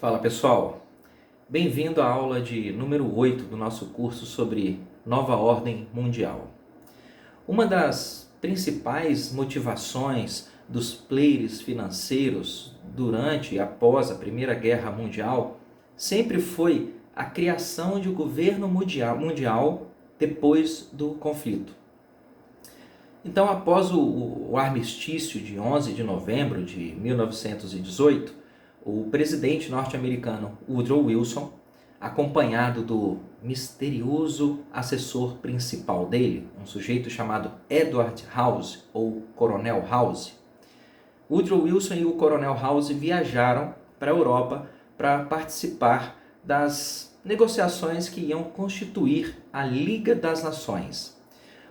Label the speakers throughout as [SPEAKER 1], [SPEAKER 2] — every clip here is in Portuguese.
[SPEAKER 1] Fala pessoal, bem-vindo à aula de número 8 do nosso curso sobre Nova Ordem Mundial. Uma das principais motivações dos players financeiros durante e após a Primeira Guerra Mundial sempre foi a criação de um governo mundial depois do conflito. Então, após o armistício de 11 de novembro de 1918, o presidente norte-americano Woodrow Wilson, acompanhado do misterioso assessor principal dele, um sujeito chamado Edward House, ou Coronel House. Woodrow Wilson e o Coronel House viajaram para a Europa para participar das negociações que iam constituir a Liga das Nações.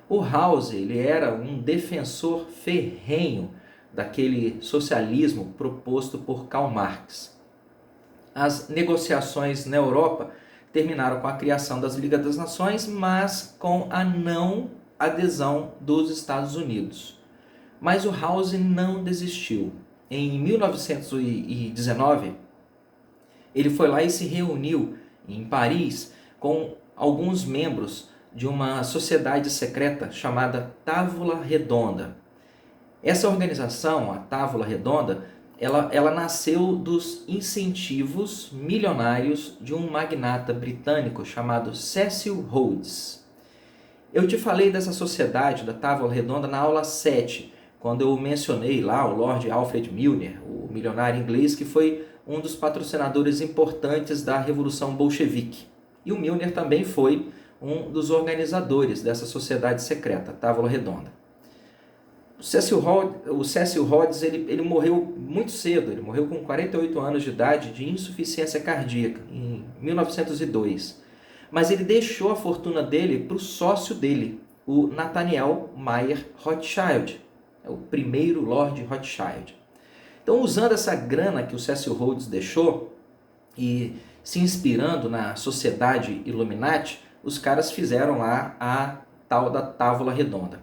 [SPEAKER 1] O House ele era um defensor ferrenho daquele socialismo proposto por Karl Marx. As negociações na Europa terminaram com a criação das Ligas das Nações, mas com a não adesão dos Estados Unidos. Mas o House não desistiu. Em 1919, ele foi lá e se reuniu em Paris com alguns membros de uma sociedade secreta chamada Távola Redonda. Essa organização, a Távola Redonda, ela nasceu dos incentivos milionários de um magnata britânico chamado Cecil Rhodes. Eu te falei dessa sociedade, da Távola Redonda, na aula 7, quando eu mencionei lá o Lord Alfred Milner, o milionário inglês que foi um dos patrocinadores importantes da Revolução Bolchevique. E o Milner também foi um dos organizadores dessa sociedade secreta, a Távola Redonda. O Cecil Rhodes ele morreu muito cedo, ele morreu com 48 anos de idade de insuficiência cardíaca, em 1902. Mas ele deixou a fortuna dele para o sócio dele, o Nathaniel Mayer Rothschild, o primeiro Lord Rothschild. Então, usando essa grana que o Cecil Rhodes deixou e se inspirando na sociedade Illuminati, os caras fizeram lá a tal da Távola Redonda.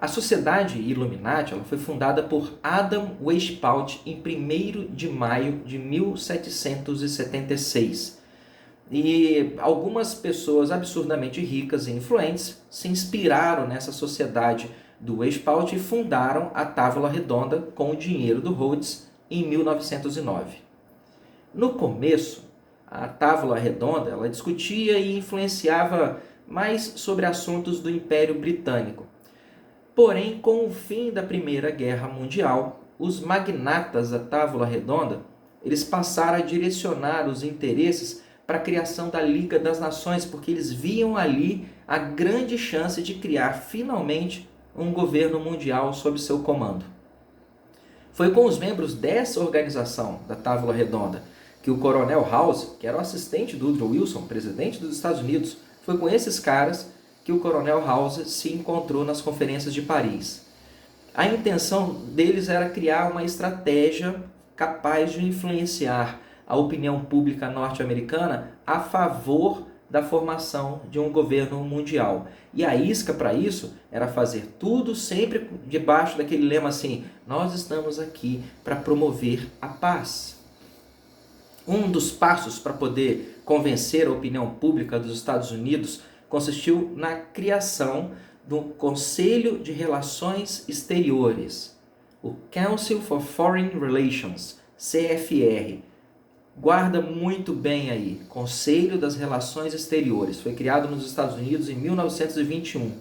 [SPEAKER 1] A Sociedade Illuminati ela foi fundada por Adam Weishaupt em 1º de maio de 1776. E algumas pessoas absurdamente ricas e influentes se inspiraram nessa sociedade do Weishaupt e fundaram a Távola Redonda com o dinheiro do Rhodes em 1909. No começo, a Távola Redonda ela discutia e influenciava mais sobre assuntos do Império Britânico. Porém, com o fim da Primeira Guerra Mundial, os magnatas da Távola Redonda eles passaram a direcionar os interesses para a criação da Liga das Nações, porque eles viam ali a grande chance de criar finalmente um governo mundial sob seu comando. Foi com os membros dessa organização, da Távola Redonda, que o Coronel House, que era o assistente do Woodrow Wilson, presidente dos Estados Unidos, foi com esses caras que o Coronel House se encontrou nas conferências de Paris. A intenção deles era criar uma estratégia capaz de influenciar a opinião pública norte-americana a favor da formação de um governo mundial. E a isca para isso era fazer tudo sempre debaixo daquele lema assim: nós estamos aqui para promover a paz. Um dos passos para poder convencer a opinião pública dos Estados Unidos consistiu na criação do Conselho de Relações Exteriores, o Council for Foreign Relations, CFR. Guarda muito bem aí, Conselho das Relações Exteriores, foi criado nos Estados Unidos em 1921.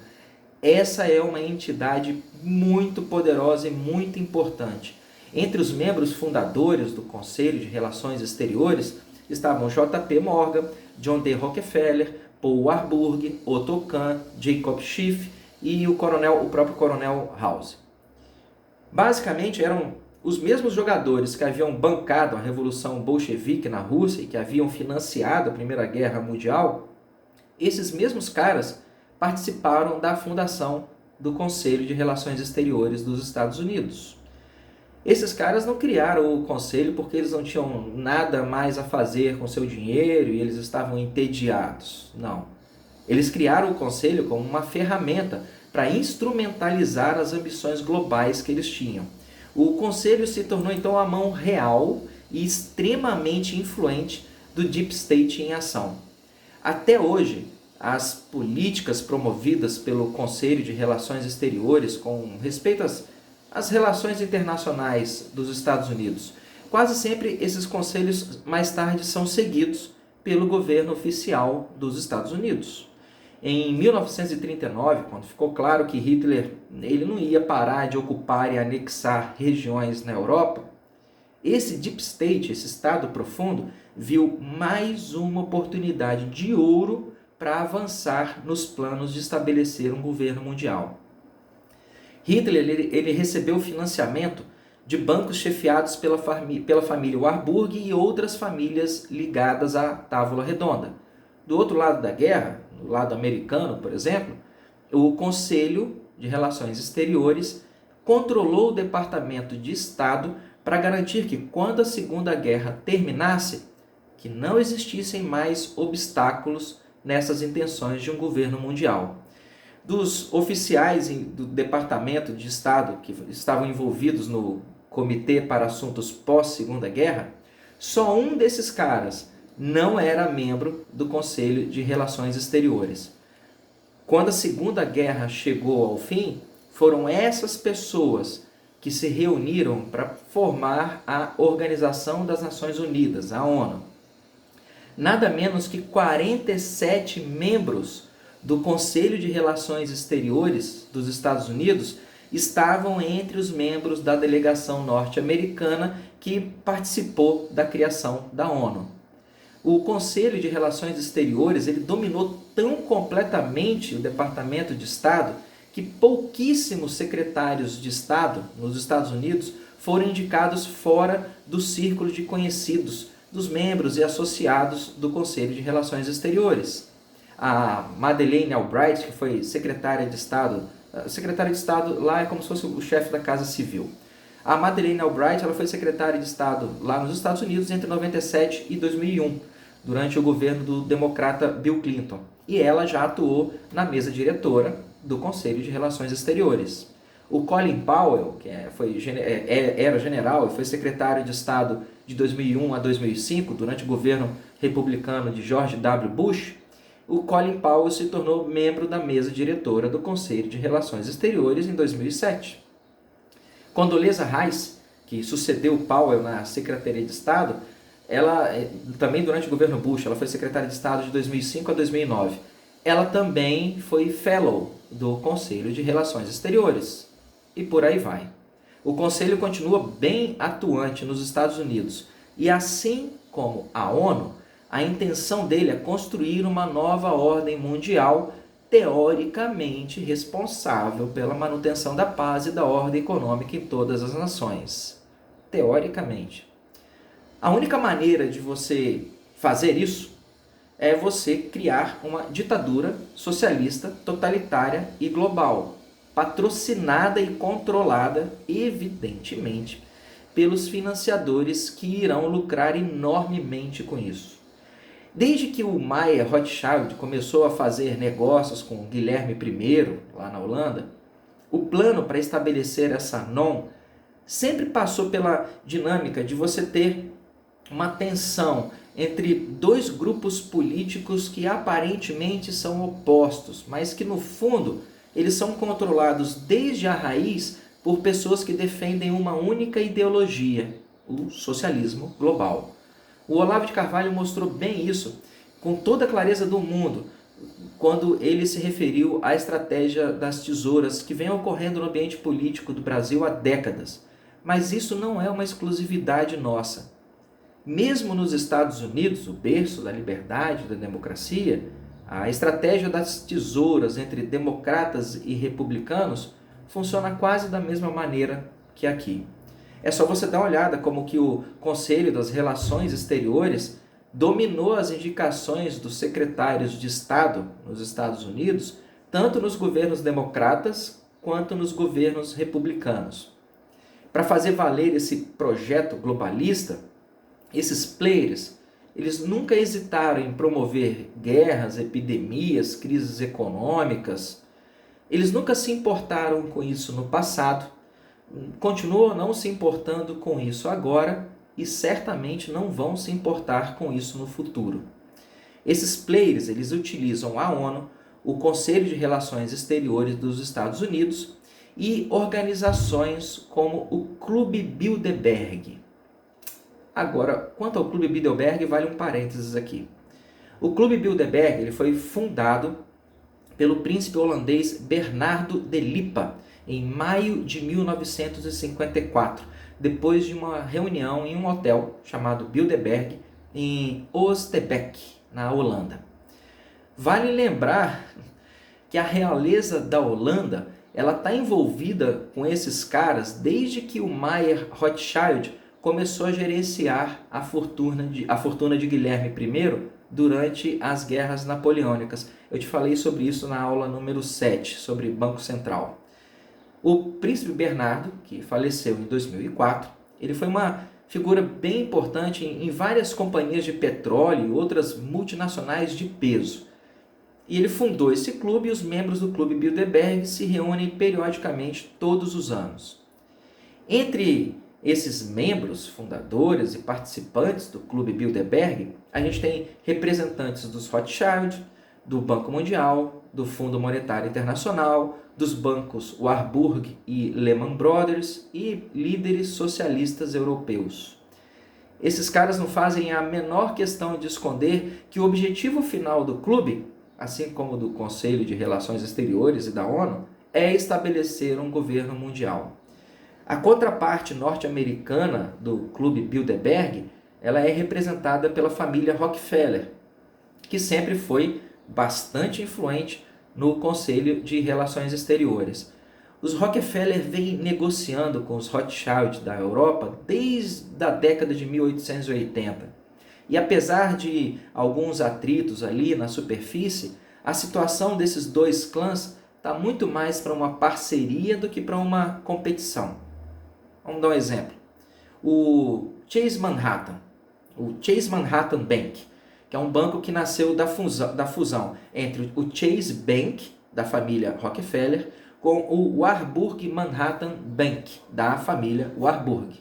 [SPEAKER 1] Essa é uma entidade muito poderosa e muito importante. Entre os membros fundadores do Conselho de Relações Exteriores estavam J.P. Morgan, John D. Rockefeller, Paul Warburg, Otto Kahn, Jacob Schiff e o próprio Coronel House. Basicamente eram os mesmos jogadores que haviam bancado a Revolução Bolchevique na Rússia e que haviam financiado a Primeira Guerra Mundial. Esses mesmos caras participaram da fundação do Conselho de Relações Exteriores dos Estados Unidos. Esses caras não criaram o conselho porque eles não tinham nada mais a fazer com seu dinheiro e eles estavam entediados. Não. Eles criaram o conselho como uma ferramenta para instrumentalizar as ambições globais que eles tinham. O conselho se tornou então a mão real e extremamente influente do Deep State em ação. Até hoje, as políticas promovidas pelo Conselho de Relações Exteriores com respeito às relações internacionais dos Estados Unidos, quase sempre esses conselhos mais tarde são seguidos pelo governo oficial dos Estados Unidos. Em 1939, quando ficou claro que Hitler ele não ia parar de ocupar e anexar regiões na Europa, esse Deep State, esse Estado profundo, viu mais uma oportunidade de ouro para avançar nos planos de estabelecer um governo mundial. Hitler ele recebeu financiamento de bancos chefiados pela família Warburg e outras famílias ligadas à Távola Redonda. Do outro lado da guerra, no lado americano, por exemplo, o Conselho de Relações Exteriores controlou o Departamento de Estado para garantir que, quando a Segunda Guerra terminasse, que não existissem mais obstáculos nessas intenções de um governo mundial. Dos oficiais do Departamento de Estado que estavam envolvidos no Comitê para Assuntos pós-Segunda Guerra, só um desses caras não era membro do Conselho de Relações Exteriores. Quando a Segunda Guerra chegou ao fim, foram essas pessoas que se reuniram para formar a Organização das Nações Unidas, a ONU. Nada menos que 47 membros do Conselho de Relações Exteriores dos Estados Unidos estavam entre os membros da delegação norte-americana que participou da criação da ONU. O Conselho de Relações Exteriores ele dominou tão completamente o Departamento de Estado que pouquíssimos secretários de Estado nos Estados Unidos foram indicados fora do círculo de conhecidos dos membros e associados do Conselho de Relações Exteriores. A Madeleine Albright, que foi secretária de Estado lá é como se fosse o chefe da Casa Civil. A Madeleine Albright ela foi secretária de Estado lá nos Estados Unidos entre 97 e 2001, durante o governo do democrata Bill Clinton. E ela já atuou na mesa diretora do Conselho de Relações Exteriores. O Colin Powell, que era general e foi secretário de Estado de 2001 a 2005, durante o governo republicano de George W. Bush, o Colin Powell se tornou membro da mesa diretora do Conselho de Relações Exteriores em 2007. Condoleezza Rice, que sucedeu Powell na Secretaria de Estado, ela também durante o governo Bush, ela foi secretária de Estado de 2005 a 2009. Ela também foi fellow do Conselho de Relações Exteriores. E por aí vai. O Conselho continua bem atuante nos Estados Unidos. E assim como a ONU, a intenção dele é construir uma nova ordem mundial teoricamente responsável pela manutenção da paz e da ordem econômica em todas as nações. Teoricamente. A única maneira de você fazer isso é você criar uma ditadura socialista, totalitária e global, patrocinada e controlada, evidentemente, pelos financiadores que irão lucrar enormemente com isso. Desde que o Mayer Rothschild começou a fazer negócios com Guilherme I, lá na Holanda, o plano para estabelecer essa NON sempre passou pela dinâmica de você ter uma tensão entre dois grupos políticos que aparentemente são opostos, mas que no fundo eles são controlados desde a raiz por pessoas que defendem uma única ideologia, o socialismo global. O Olavo de Carvalho mostrou bem isso com toda a clareza do mundo quando ele se referiu à estratégia das tesouras que vem ocorrendo no ambiente político do Brasil há décadas. Mas isso não é uma exclusividade nossa. Mesmo nos Estados Unidos, o berço da liberdade e da democracia, a estratégia das tesouras entre democratas e republicanos funciona quase da mesma maneira que aqui. É só você dar uma olhada como que o Conselho das Relações Exteriores dominou as indicações dos secretários de Estado nos Estados Unidos, tanto nos governos democratas quanto nos governos republicanos. Para fazer valer esse projeto globalista, esses players, eles nunca hesitaram em promover guerras, epidemias, crises econômicas. Eles nunca se importaram com isso no passado, continuam não se importando com isso agora e certamente não vão se importar com isso no futuro. Esses players, eles utilizam a ONU, o Conselho de Relações Exteriores dos Estados Unidos e organizações como o Clube Bilderberg. Agora, quanto ao Clube Bilderberg, vale um parênteses aqui. O Clube Bilderberg ele foi fundado pelo príncipe holandês Bernardo de Lippe em maio de 1954, depois de uma reunião em um hotel chamado Bilderberg em Oostbeek, na Holanda. Vale lembrar que a realeza da Holanda ela está envolvida com esses caras desde que o Mayer Rothschild começou a gerenciar a fortuna de Guilherme I durante as guerras napoleônicas. Eu te falei sobre isso na aula número 7, sobre Banco Central. O príncipe Bernardo, que faleceu em 2004, ele foi uma figura bem importante em várias companhias de petróleo e outras multinacionais de peso. E ele fundou esse clube e os membros do Clube Bilderberg se reúnem periodicamente todos os anos. Entre esses membros, fundadores e participantes do Clube Bilderberg, a gente tem representantes dos Rothschild, do Banco Mundial, do Fundo Monetário Internacional, dos bancos Warburg e Lehman Brothers e líderes socialistas europeus. Esses caras não fazem a menor questão de esconder que o objetivo final do clube, assim como do Conselho de Relações Exteriores e da ONU, é estabelecer um governo mundial. A contraparte norte-americana do Clube Bilderberg, ela é representada pela família Rockefeller, que sempre foi bastante influente no Conselho de Relações Exteriores. Os Rockefeller vêm negociando com os Rothschild da Europa desde a década de 1880. E apesar de alguns atritos ali na superfície, a situação desses dois clãs está muito mais para uma parceria do que para uma competição. Vamos dar um exemplo. O Chase Manhattan Bank, que é um banco que nasceu da fusão entre o Chase Bank, da família Rockefeller, com o Warburg Manhattan Bank, da família Warburg.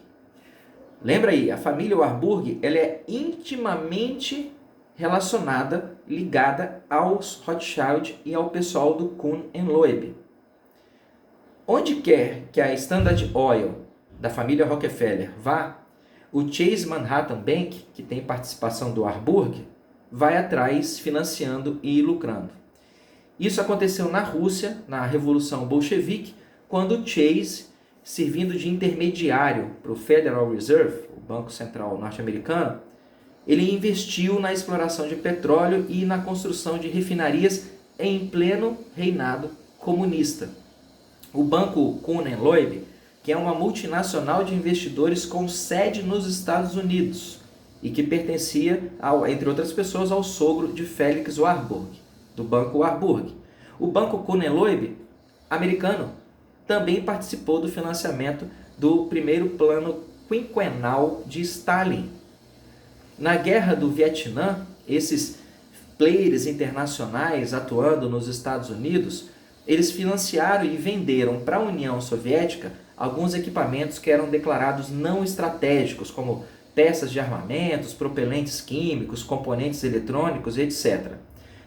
[SPEAKER 1] Lembra aí, a família Warburg ela é intimamente relacionada, ligada aos Rothschild e ao pessoal do Kuhn e Loeb. Onde quer que a Standard Oil da família Rockefeller vá, o Chase Manhattan Bank, que tem participação do Warburg, vai atrás financiando e lucrando. Isso aconteceu na Rússia, na Revolução Bolchevique, quando o Chase, servindo de intermediário para o Federal Reserve, o Banco Central norte-americano, ele investiu na exploração de petróleo e na construção de refinarias em pleno reinado comunista. O Banco Kuhn e Loeb, que é uma multinacional de investidores com sede nos Estados Unidos e que pertencia, entre outras pessoas, ao sogro de Felix Warburg, do Banco Warburg. O Banco Kuhn e Loeb, americano, também participou do financiamento do primeiro plano quinquenal de Stalin. Na Guerra do Vietnã, esses players internacionais atuando nos Estados Unidos, eles financiaram e venderam para a União Soviética alguns equipamentos que eram declarados não estratégicos, como peças de armamentos, propelentes químicos, componentes eletrônicos, etc.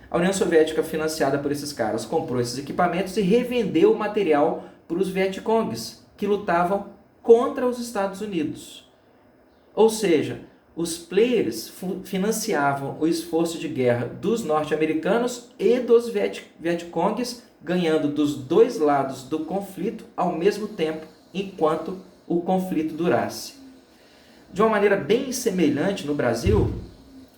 [SPEAKER 1] A União Soviética, financiada por esses caras, comprou esses equipamentos e revendeu o material para os Vietcongs, que lutavam contra os Estados Unidos. Ou seja, os players financiavam o esforço de guerra dos norte-americanos e dos Vietcongs, ganhando dos dois lados do conflito ao mesmo tempo, enquanto o conflito durasse. De uma maneira bem semelhante no Brasil,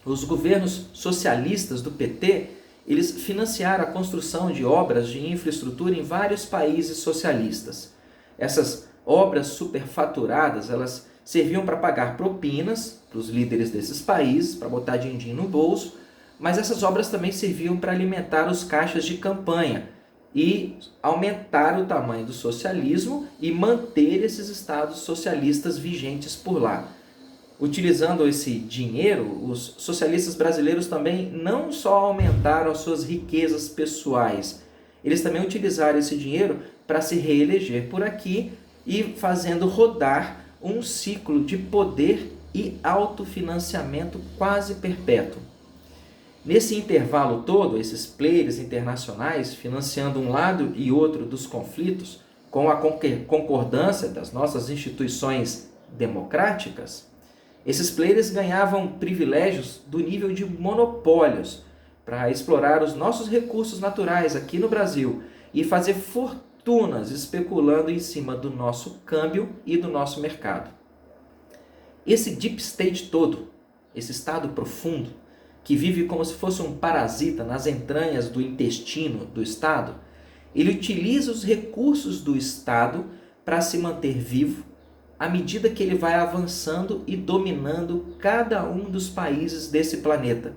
[SPEAKER 1] os governos socialistas do PT, eles financiaram a construção de obras de infraestrutura em vários países socialistas. Essas obras superfaturadas, elas serviam para pagar propinas para os líderes desses países, para botar din-din no bolso, mas essas obras também serviam para alimentar os caixas de campanha e aumentar o tamanho do socialismo e manter esses estados socialistas vigentes por lá. Utilizando esse dinheiro, os socialistas brasileiros também não só aumentaram as suas riquezas pessoais, eles também utilizaram esse dinheiro para se reeleger por aqui e fazendo rodar um ciclo de poder e autofinanciamento quase perpétuo. Nesse intervalo todo, esses players internacionais financiando um lado e outro dos conflitos, com a concordância das nossas instituições democráticas, esses players ganhavam privilégios do nível de monopólios para explorar os nossos recursos naturais aqui no Brasil e fazer fortunas especulando em cima do nosso câmbio e do nosso mercado. Esse deep state todo, esse estado profundo, que vive como se fosse um parasita nas entranhas do intestino do Estado, ele utiliza os recursos do Estado para se manter vivo à medida que ele vai avançando e dominando cada um dos países desse planeta,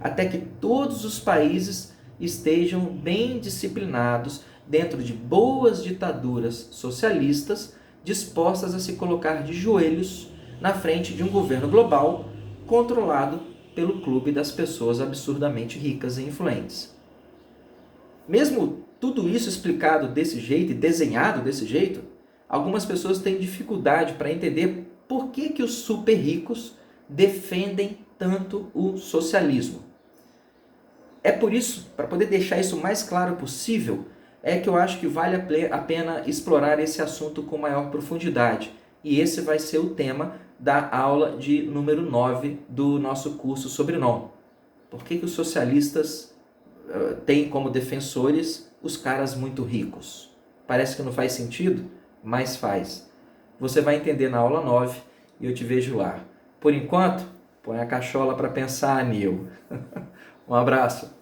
[SPEAKER 1] até que todos os países estejam bem disciplinados dentro de boas ditaduras socialistas dispostas a se colocar de joelhos na frente de um governo global controlado pelo clube das pessoas absurdamente ricas e influentes. Mesmo tudo isso explicado desse jeito e desenhado desse jeito, algumas pessoas têm dificuldade para entender por que os super ricos defendem tanto o socialismo. É por isso, para poder deixar isso o mais claro possível, é que eu acho que vale a pena explorar esse assunto com maior profundidade. E esse vai ser o tema da aula de número 9 do nosso curso sobre NOM. Por que os socialistas têm como defensores os caras muito ricos? Parece que não faz sentido, mas faz. Você vai entender na aula 9 e eu te vejo lá. Por enquanto, põe a cachola para pensar, Nil. Um abraço.